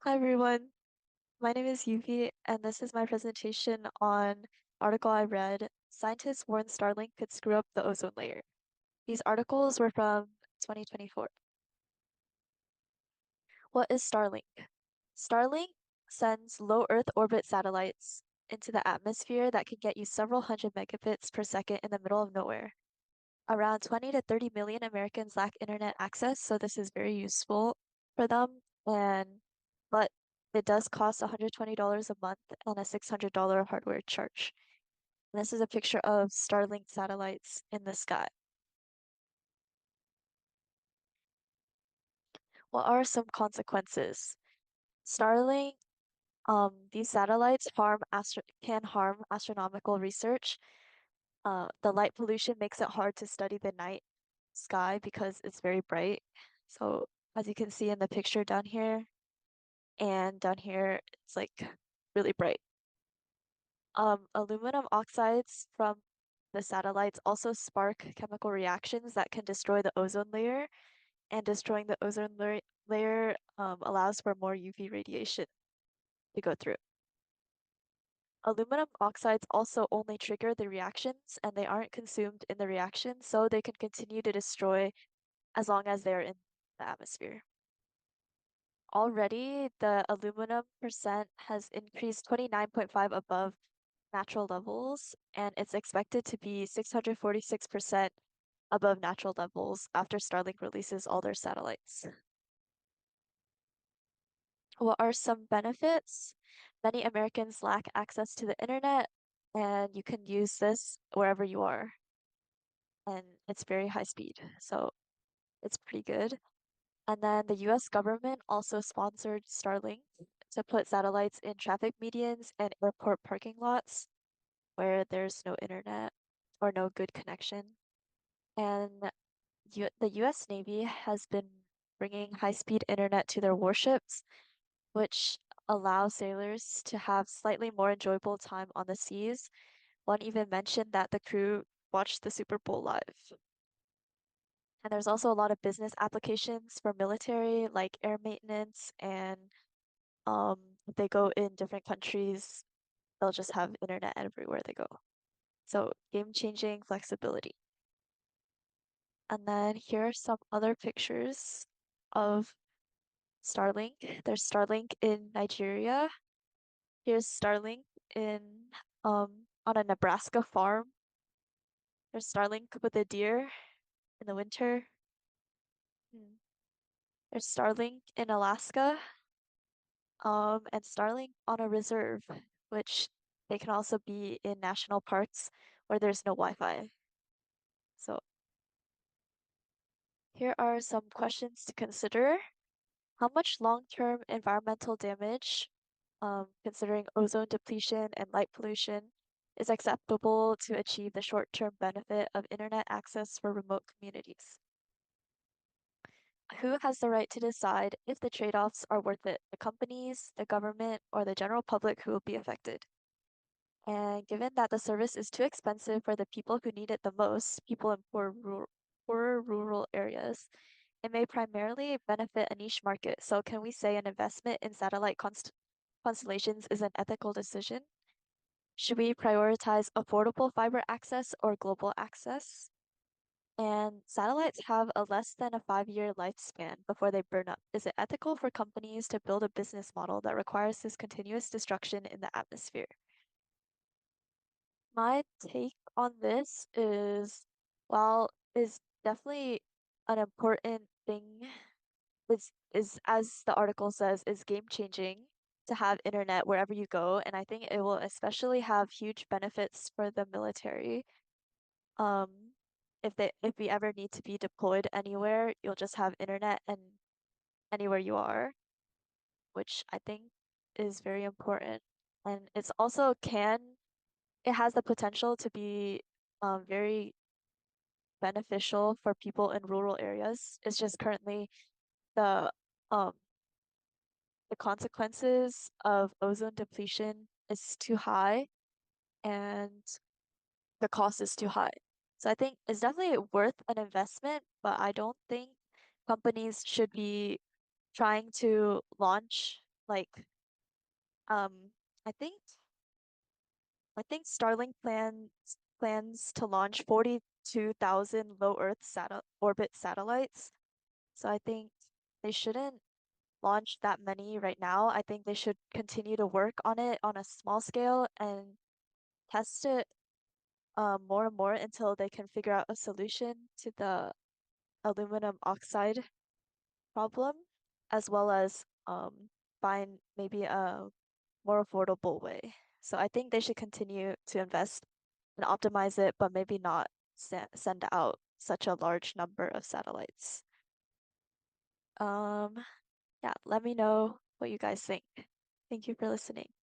Hi everyone, my name is Yuvi, and this is my presentation on article I read. Scientists warn Starlink could screw up the ozone layer. These articles were from 2024. What is Starlink? Starlink sends low Earth orbit satellites into the atmosphere that can get you several hundred megabits per second in the middle of nowhere. Around 20 to 30 million Americans lack internet access, so this is very useful for them. But it does cost $120 a month and a $600 hardware charge. And this is a picture of Starlink satellites in the sky. What are some consequences? Starlink, these satellites can harm astronomical research. The light pollution makes it hard to study the night sky because it's very bright. So as you can see in the picture down here and down here, it's like really bright. Aluminum oxides from the satellites also spark chemical reactions that can destroy the ozone layer, and destroying the layer allows for more UV radiation to go through. Aluminum oxides also only trigger the reactions and they aren't consumed in the reaction, so they can continue to destroy as long as they're in the atmosphere. Already, the aluminum percent has increased 29.5 above natural levels, and it's expected to be 646% above natural levels after Starlink releases all their satellites. What are some benefits? Many Americans lack access to the internet, and you can use this wherever you are, and it's very high speed, so it's pretty good. And then the US government also sponsored Starlink to put satellites in traffic medians and airport parking lots where there's no internet or no good connection. And the US Navy has been bringing high-speed internet to their warships, which allows sailors to have slightly more enjoyable time on the seas. One even mentioned that the crew watched the Super Bowl live. And there's also a lot of business applications for military, like air maintenance, and if they go in different countries, they'll just have internet everywhere they go. So game-changing flexibility. And then here are some other pictures of Starlink. There's Starlink in Nigeria. Here's Starlink in on a Nebraska farm. There's Starlink with a deer in the winter. Hmm. There's Starlink in Alaska, and Starlink on a reserve, which they can also be in national parks where there's no Wi-Fi. So here are some questions to consider. How much long-term environmental damage, considering ozone depletion and light pollution, is acceptable to achieve the short-term benefit of internet access for remote communities? Who has the right to decide if the trade-offs are worth it? The companies, the government, or the general public who will be affected? And given that the service is too expensive for the people who need it the most, people in poorer rural areas, it may primarily benefit a niche market. So can we say an investment in constellations is an ethical decision? Should we prioritize affordable fiber access or global access? And satellites have a less than a 5-year lifespan before they burn up. Is it ethical for companies to build a business model that requires this continuous destruction in the atmosphere? My take on this is, while is definitely an important thing, is as the article says, is game changing to have internet wherever you go, and I think it will especially have huge benefits for the military. Um, if we ever need to be deployed anywhere, you'll just have internet and anywhere you are, which I think is very important. And it's also it has the potential to be very beneficial for people in rural areas. It's just currently the um the consequences of ozone depletion is too high and the cost is too high. So I think it's definitely worth an investment, but I don't think companies should be trying to launch Like, um, I think I think Starlink plans to launch 42,000 low Earth orbit satellites. So I think they shouldn't launch that many right now. I think they should continue to work on it on a small scale and test it more and more until they can figure out a solution to the aluminum oxide problem, as well as find maybe a more affordable way. So I think they should continue to invest and optimize it, but maybe not send out such a large number of satellites. Um, yeah, let me know what you guys think. Thank you for listening.